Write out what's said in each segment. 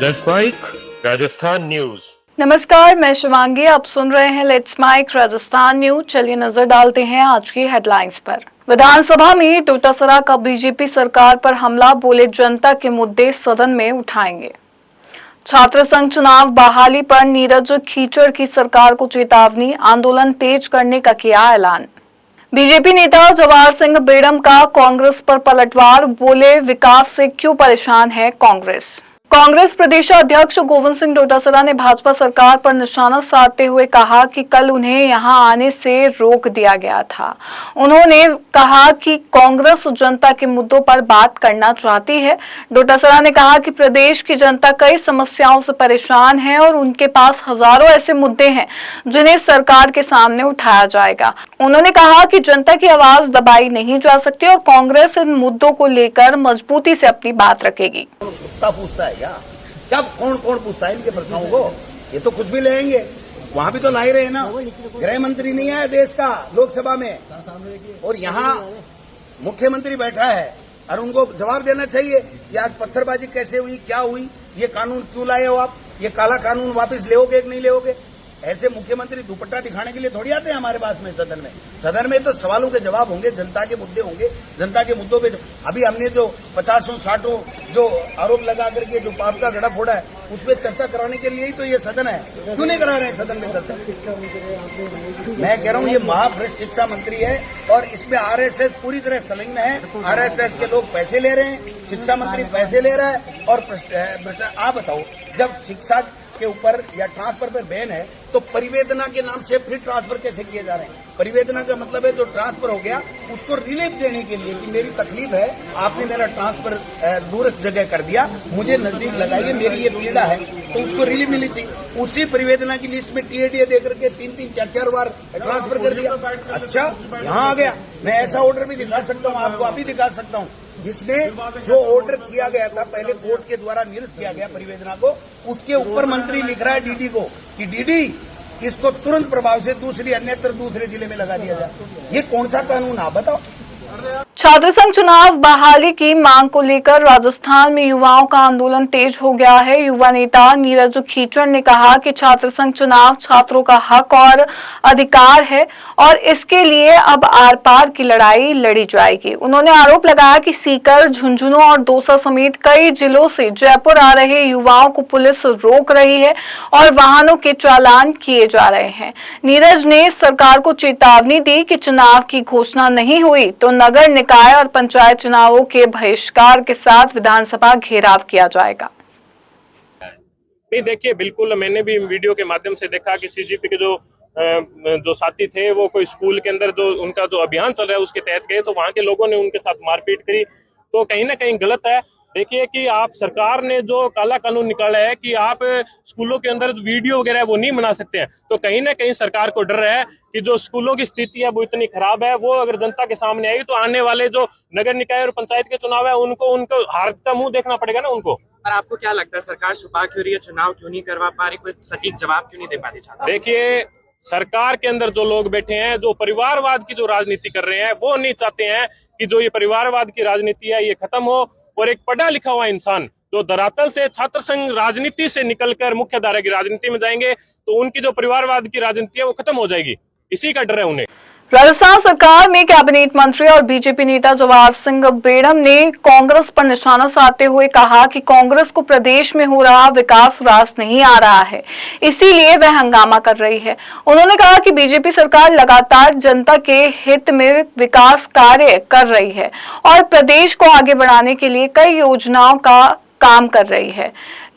Let's mic Rajasthan news. नमस्कार, मैं शिवांगी। आप सुन रहे हैं लेट्स माइक राजस्थान न्यूज। चलिए नजर डालते हैं आज की हेडलाइंस पर। विधानसभा में डोटासरा का बीजेपी सरकार पर हमला, बोले जनता के मुद्दे सदन में उठाएंगे। छात्र संघ चुनाव बहाली पर नीरज खीचड़ की सरकार को चेतावनी, आंदोलन तेज करने का किया ऐलान। बीजेपी नेता जवाहर सिंह बेड़म का कांग्रेस पर पलटवार, बोले विकास से क्यों परेशान है कांग्रेस। कांग्रेस प्रदेशाध्यक्ष गोविंद सिंह डोटासरा ने भाजपा सरकार पर निशाना साधते हुए कहा कि कल उन्हें यहां आने से रोक दिया गया था। उन्होंने कहा कि कांग्रेस जनता के मुद्दों पर बात करना चाहती है। डोटासरा ने कहा कि प्रदेश की जनता कई समस्याओं से परेशान है और उनके पास हजारों ऐसे मुद्दे हैं जिन्हें सरकार के सामने उठाया जाएगा। उन्होंने कहा कि जनता की आवाज दबाई नहीं जा सकती और कांग्रेस इन मुद्दों को लेकर मजबूती से अपनी बात रखेगी। पूछता है क्या कौन पूछता है इनके प्रश्नों को? ये तो कुछ भी लेंगे, वहां भी तो ला ही रहे ना। गृह मंत्री नहीं है देश का लोकसभा में, और यहाँ मुख्यमंत्री बैठा है और उनको जवाब देना चाहिए कि आज पत्थरबाजी कैसे हुई, क्या हुई, ये कानून क्यों लाए हो आप, ये काला कानून वापस लेओगे कि नहीं लेओगे। ऐसे मुख्यमंत्री दुपट्टा दिखाने के लिए थोड़ी आते हैं हमारे पास में सदन में। सदन में तो सवालों के जवाब होंगे, जनता के मुद्दे होंगे। जनता के मुद्दों पे अभी हमने जो 50-60 जो आरोप लगा करके जो पाप का गड़ा फोड़ा है, उस पर चर्चा कराने के लिए ही तो ये सदन है। क्यों नहीं करा रहे हैं सदन में चर्चा? मैं कह रहा हूँ ये महाभ्रष्ट शिक्षा मंत्री है और इसमें आरएसएस पूरी तरह संलग्न है। आरएसएस के लोग पैसे ले रहे हैं, शिक्षा मंत्री पैसे ले रहा है। और आप बताओ, जब शिक्षा के ऊपर या ट्रांसफर पर बैन है तो परिवेदना के नाम से फिर ट्रांसफर कैसे किए जा रहे हैं? परिवेदना का मतलब है जो ट्रांसफर हो गया उसको रिलीफ देने के लिए कि मेरी तकलीफ है, आपने मेरा ट्रांसफर दूरस्थ जगह कर दिया, मुझे नजदीक लगाइए, मेरी ये पीड़ा है, तो उसको रिलीफ मिली चाहिए। उसी परिवेदना की लिस्ट में टीएडीए दे करके 3-3, 4-4 बार ट्रांसफर कर दिया। अच्छा, यहाँ आ गया। मैं ऐसा ऑर्डर भी दिखा सकता हूँ, आपको अभी दिखा सकता हूँ, जिसमें जो ऑर्डर किया गया था पहले कोर्ट के द्वारा निरस्त किया गया परिवेदना को, उसके ऊपर मंत्री लिख रहा है डीडी को कि डीडी इसको तुरंत प्रभाव से अन्यत्र दूसरे जिले में लगा दिया जाए। ये कौन सा कानून, आप बताओ। छात्र संघ चुनाव बहाली की मांग को लेकर राजस्थान में युवाओं का आंदोलन तेज हो गया है। युवा नेता नीरज खीचड़ ने कहा कि छात्र संघ चुनाव छात्रों का हक और अधिकार है और इसके लिए अब आर पार की लड़ाई लड़ी जाएगी। उन्होंने आरोप लगाया कि सीकर, झुंझुनू और दौसा समेत कई जिलों से जयपुर आ रहे युवाओं को पुलिस रोक रही है और वाहनों के चालान किए जा रहे हैं। नीरज ने सरकार को चेतावनी दी कि चुनाव की घोषणा नहीं हुई तो नगर निकाय और पंचायत चुनावों के बहिष्कार के साथ विधानसभा घेराव किया जाएगा। नहीं, देखिए, बिल्कुल मैंने भी वीडियो के माध्यम से देखा कि सीजीपी के जो साथी थे वो कोई स्कूल के अंदर जो उनका जो अभियान चल रहा है उसके तहत गए, तो वहां के लोगों ने उनके साथ मारपीट करी, तो कहीं ना कहीं गलत है। देखिए कि आप सरकार ने जो काला कानून निकाला है कि आप स्कूलों के अंदर वीडियो वगैरह वो नहीं बना सकते हैं, तो कहीं ना कहीं सरकार को डर है कि जो स्कूलों की स्थिति है वो इतनी खराब है, वो अगर जनता के सामने आएगी तो आने वाले जो नगर निकाय और पंचायत के चुनाव है उनको हार का मुंह देखना पड़ेगा ना उनको। पर आपको क्या लगता है सरकार छुपा क्यों रही है, चुनाव क्यों नहीं करवा पा रही, कोई सटीक जवाब क्यों नहीं दे पा रही? देखिए, सरकार के अंदर जो लोग बैठे हैं, जो परिवारवाद की जो राजनीति कर रहे हैं, वो नहीं चाहते हैं कि जो ये परिवारवाद की राजनीति है ये खत्म हो और एक पढ़ा लिखा हुआ इंसान जो धरातल से छात्र संघ राजनीति से निकलकर मुख्य धारा की राजनीति में जाएंगे तो उनकी जो परिवारवाद की राजनीति है वो खत्म हो जाएगी। इसी का डर है उन्हें। राजस्थान सरकार में कैबिनेट मंत्री और बीजेपी नेता जवाहर सिंह बेड़म ने कांग्रेस पर निशाना साधते हुए कहा कि कांग्रेस को प्रदेश में हो रहा विकास रास नहीं आ रहा है, इसीलिए वह हंगामा कर रही है। उन्होंने कहा कि बीजेपी सरकार लगातार जनता के हित में विकास कार्य कर रही है और प्रदेश को आगे बढ़ाने के लिए कई योजनाओं का काम कर रही है,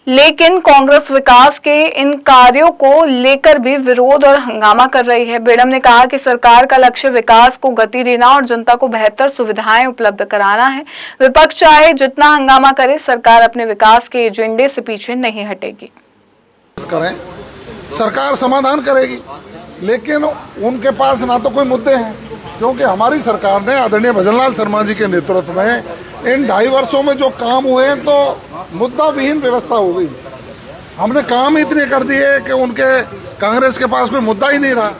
लेकिन कांग्रेस विकास के इन कार्यों को लेकर भी विरोध और हंगामा कर रही है। बेड़म ने कहा कि सरकार का लक्ष्य विकास को गति देना और जनता को बेहतर सुविधाएं उपलब्ध कराना है। विपक्ष चाहे जितना हंगामा करे, सरकार अपने विकास के एजेंडे से पीछे नहीं हटेगी। करें, सरकार समाधान करेगी, लेकिन उनके पास ना तो कोई मुद्दे हैं, क्योंकि हमारी सरकार ने आदरणीय भजनलाल शर्मा जी के नेतृत्व में इन 2.5 वर्षों में जो काम हुए हैं तो मुद्दा विहीन व्यवस्था हो गई। हमने काम इतने कर दिए कि उनके कांग्रेस के पास कोई मुद्दा ही नहीं रहा।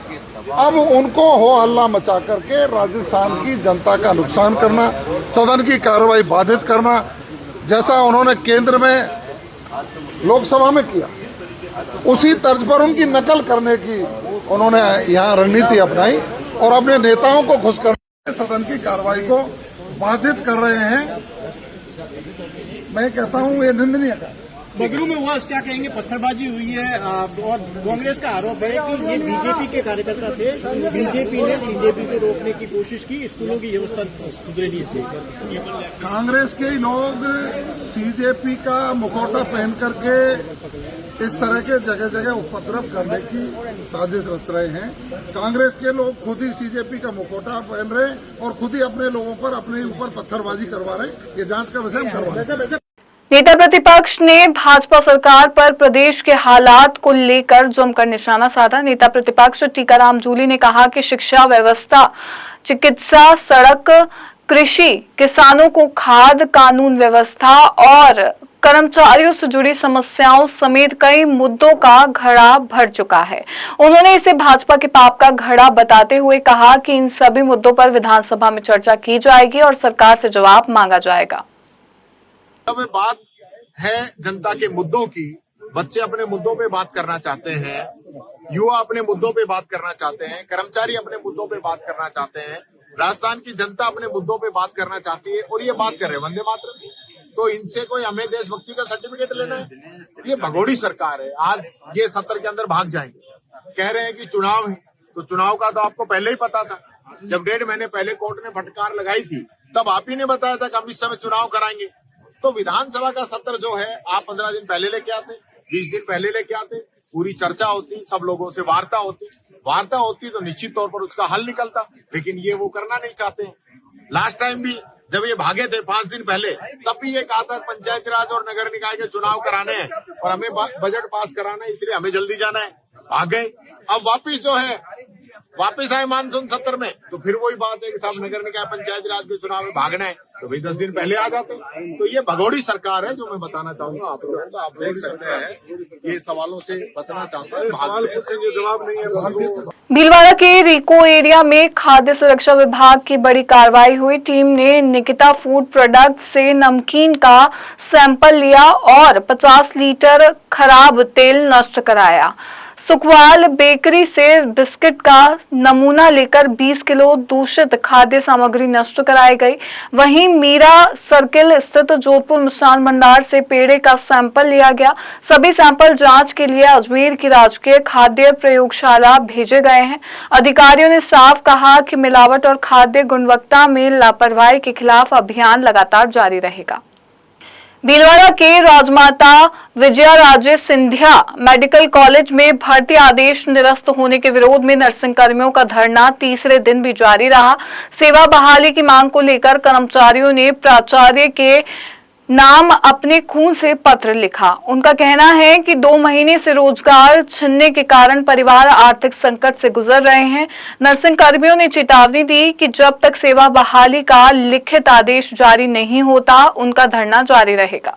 अब उनको हो हल्ला मचा करके राजस्थान की जनता का नुकसान करना, सदन की कार्रवाई बाधित करना, जैसा उन्होंने केंद्र में लोकसभा में किया, उसी तर्ज पर उनकी नकल करने की उन्होंने यहाँ रणनीति अपनाई और अपने नेताओं को खुश करके सदन की कार्रवाई को बाधित कर रहे हैं। मैं कहता हूँ ये निंदनीय है। बगरू में हुआ, क्या कहेंगे? पत्थरबाजी हुई है और कांग्रेस का आरोप है कि ये बीजेपी के कार्यकर्ता थे, बीजेपी ने सीजेपी को रोकने की कोशिश की, स्कूलों की व्यवस्था सुधरेगी इसलिए। कांग्रेस के लोग सीजेपी का मुखौटा पहन करके इस तरह के जगह जगह उपद्रव करने की साजिश रच रहे हैं। कांग्रेस के लोग खुद ही सीजेपी का मुखौटा पहन रहे हैं और खुद ही अपने लोगों पर अपने ऊपर पत्थरबाजी करवा रहे हैं। ये जांच का विषय हम करवा रहे हैं। नेता प्रतिपक्ष ने भाजपा सरकार पर प्रदेश के हालात को लेकर जमकर निशाना साधा। नेता प्रतिपक्ष टीकाराम जूली ने कहा कि शिक्षा व्यवस्था, चिकित्सा, सड़क, कृषि, किसानों को खाद, कानून व्यवस्था और कर्मचारियों से जुड़ी समस्याओं समेत कई मुद्दों का घड़ा भर चुका है। उन्होंने इसे भाजपा के पाप का घड़ा बताते हुए कहा कि इन सभी मुद्दों पर विधानसभा में चर्चा की जाएगी और सरकार से जवाब मांगा जाएगा। अब बात है जनता के मुद्दों की। बच्चे अपने मुद्दों पे बात करना चाहते हैं, युवा अपने मुद्दों पे बात करना चाहते हैं, कर्मचारी अपने मुद्दों पे बात करना चाहते हैं, राजस्थान की जनता अपने मुद्दों पे बात करना चाहती है और ये बात कर रहे हैं वंदे मातरम। तो इनसे कोई हमें देशभक्ति का सर्टिफिकेट लेना है? ये भगोड़ी सरकार है। आज ये सत्र के अंदर भाग जाएंगे, कह रहे हैं कि चुनाव है, तो चुनाव का तो आपको पहले ही पता था। जब 1.5 महीने पहले कोर्ट ने फटकार लगाई थी तब आप ही ने बताया था कि हम इस समय चुनाव कराएंगे। तो विधानसभा का सत्र जो है आप 15 दिन पहले लेके आते, 20 दिन पहले लेके आते, पूरी चर्चा होती, सब लोगों से वार्ता होती तो निश्चित तौर पर उसका हल निकलता, लेकिन ये वो करना नहीं चाहते। लास्ट टाइम भी जब ये भागे थे 5 दिन पहले, तब भी ये कहा था पंचायती राज और नगर निकाय के चुनाव कराने हैं और हमें बजट पास कराना है, इसलिए हमें जल्दी जाना है। भाग गए। अब वापिस आए मानसून सत्र में, तो फिर वही बात है कि साहब नगर निकाय पंचायती राज के चुनाव में भागना है, तो भाई 10 दिन पहले आ जाते। तो ये भगोड़ी सरकार है जो मैं बताना चाहूंगा आप लोगों को। आप देख सकते हैं ये सवालों से बचना चाहता है, सवाल पूछेंगे जवाब नहीं है। भीलवाड़ा के रिको एरिया में खाद्य सुरक्षा विभाग की बड़ी कार्रवाई हुई। टीम ने निकिता फूड प्रोडक्ट से नमकीन का सैंपल लिया और 50 लीटर खराब तेल नष्ट कराया। सुखवाल बेकरी से बिस्किट का नमूना लेकर 20 किलो दूषित खाद्य सामग्री नष्ट कराई गई। वहीं मीरा सर्किल स्थित जोधपुर मिष्ठान भंडार से पेड़े का सैंपल लिया गया। सभी सैंपल जांच के लिए अजमेर की राजकीय खाद्य प्रयोगशाला भेजे गए हैं। अधिकारियों ने साफ कहा कि मिलावट और खाद्य गुणवत्ता में लापरवाही के खिलाफ अभियान लगातार जारी रहेगा। भीलवाड़ा के राजमाता विजया राजे सिंधिया मेडिकल कॉलेज में भर्ती आदेश निरस्त होने के विरोध में नर्सिंग कर्मियों का धरना तीसरे दिन भी जारी रहा। सेवा बहाली की मांग को लेकर कर्मचारियों ने प्राचार्य के नाम अपने खून से पत्र लिखा। उनका कहना है कि 2 महीने से रोजगार छिनने के कारण परिवार आर्थिक संकट से गुजर रहे हैं। नर्सिंग कर्मियों ने चेतावनी दी कि जब तक सेवा बहाली का लिखित आदेश जारी नहीं होता उनका धरना जारी रहेगा।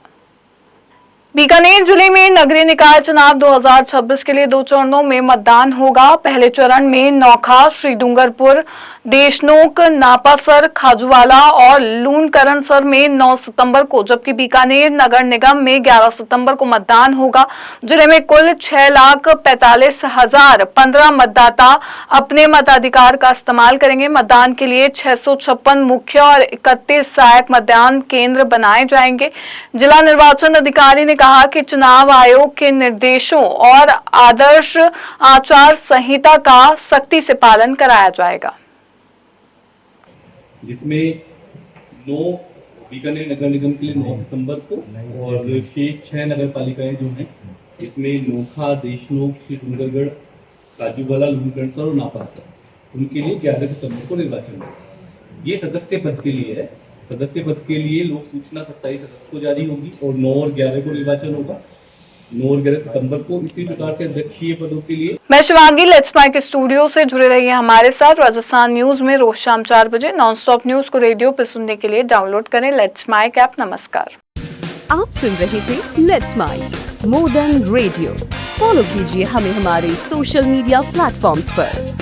बीकानेर जिले में नगरीय निकाय चुनाव 2026 के लिए 2 चरणों में मतदान होगा। पहले चरण में नौखा, श्री डूंगरपुर, देशनोक, नापासर, खाजूवाला और लूणकरणसर में 9 सितंबर को, जबकि बीकानेर नगर निगम में 11 सितंबर को मतदान होगा। जिले में कुल 6,45,015 मतदाता अपने मताधिकार का इस्तेमाल करेंगे। मतदान के लिए 656 मुख्य और 31 सहायक मतदान केंद्र बनाए जाएंगे। जिला निर्वाचन अधिकारी ने कहा कि चुनाव आयोग के निर्देशों और आदर्श आचार संहिता का सख्ती से पालन कराया जाएगा, जिसमें 9 बीकानेर नगर निगम के लिए 9 सितंबर को और शेष 6 नगर पालिकाएं जो हैं इसमें नोखा, देशनोक, श्री डूंगरगढ़, काजूवाला, लूणकरणसर और नापासर, उनके लिए 11 सितंबर को निर्वाचन होगा। ये सदस्य पद के लिए है। सदस्य पद के लिए लोक सूचना 27 अगस्त को जारी होगी और 9 और 11 को निर्वाचन होगा। 9 और 11 सितंबर को इसी प्रकार के अध्यक्षीय पदों के लिए। मैं शिवांगी, लेट्स माइक स्टूडियो से जुड़े रहिए हमारे साथ। राजस्थान न्यूज में रोज शाम 4 बजे नॉन स्टॉप न्यूज को रेडियो पे सुनने के लिए डाउनलोड करें लेट्स माइक ऐप। नमस्कार। आप सुन रहे थे let's mike more than radio. Follow कीजिए हमें हमारे सोशल मीडिया प्लेटफॉर्म्स पर।